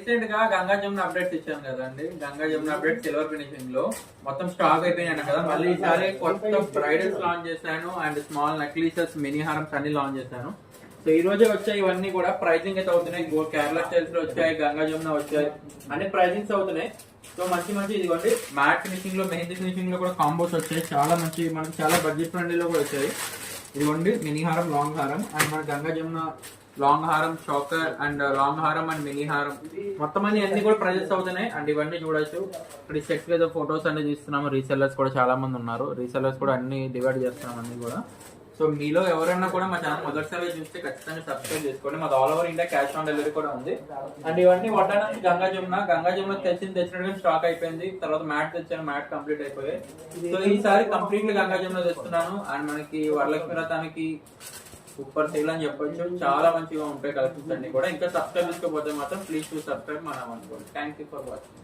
Recent గా Ganga Jamuna updates ఇచ్చాను కదండి. Ganga Jamuna update silver finishing లో మొత్తం స్టాక్ అయిపోయాను కదా. మళ్ళీ ఈసారి కొత్త బ్రైడల్స్ లాంచ్ చేశాను అండ్ స్మాల్ నెక్లీసెస్ మినీ హారమ్స్ అన్ని లాంచ్ చేశాను. సో ఈ రోజే వచ్చాయి ఇవన్నీ కూడా. ప్రైజింగ్ అయితే అవుతున్నాయి. కేరళ స్టైల్స్ లో వచ్చాయి, గంగా జమున వచ్చాయి, అన్ని ప్రైజింగ్స్ అవుతున్నాయి. సో మంచి మంచి ఇదిగోండి మ్యాట్ ఫినిషింగ్ లో, మెహందీ ఫినిషింగ్ లో కూడా కాంబోస్ వచ్చాయి. చాలా మంచి, మనకి చాలా బడ్జెట్ ఫ్రెండ్లీ లో కూడా వచ్చాయి. ఇదిగోండి మినీ హారం, లాంగ్ హారం అండ్ మన గంగా జమున లాంగ్ హారం, చోకర్ అండ్ లాంగ్ హారం అండ్ మినీ హారం మొత్తం అన్ని కూడా ప్రైజెస్ అవుతున్నాయి. అండ్ ఇవన్నీ చూడొచ్చు. ఇప్పుడు సెట్ మీద ఫొటోస్ అన్ని తీస్తున్నాము. రీసెల్లర్స్ కూడా చాలా మంది ఉన్నారు. రీసెల్లర్స్ కూడా అన్ని డివైడ్ చేస్తున్నాం అన్ని కూడా. సో మీలో ఎవరైనా కూడా మా ఛానల్ మొదటిసారి చూస్తే ఖచ్చితంగా సబ్స్క్రైబ్ చేసుకోండి. మాది all over India cash on delivery కూడా ఉంది. అండ్ ఇవన్నీ వడ్డానం గంగా జమున తెచ్చినట్టుగా స్టాక్ అయిపోయింది. తర్వాత మ్యాట్ తెచ్చాను, మ్యాట్ కంప్లీట్ అయిపోయాయి. సో ఈసారి కంప్లీట్ గంగా జమున తెస్తున్నాను. అండ్ మనకి వరలక్ష్మి వ్రతానికి సూపర్ సేల్ అని చెప్పొచ్చు. చాలా మంచిగా ఉంటాయి కలెక్షన్స్ అన్ని కూడా. ఇంకా సబ్స్క్రైబ్ చేసుకోకపోతే మాత్రం ప్లీజ్ టు సబ్స్క్రైబ్ మనం అనుకోండి. Thank you for watching.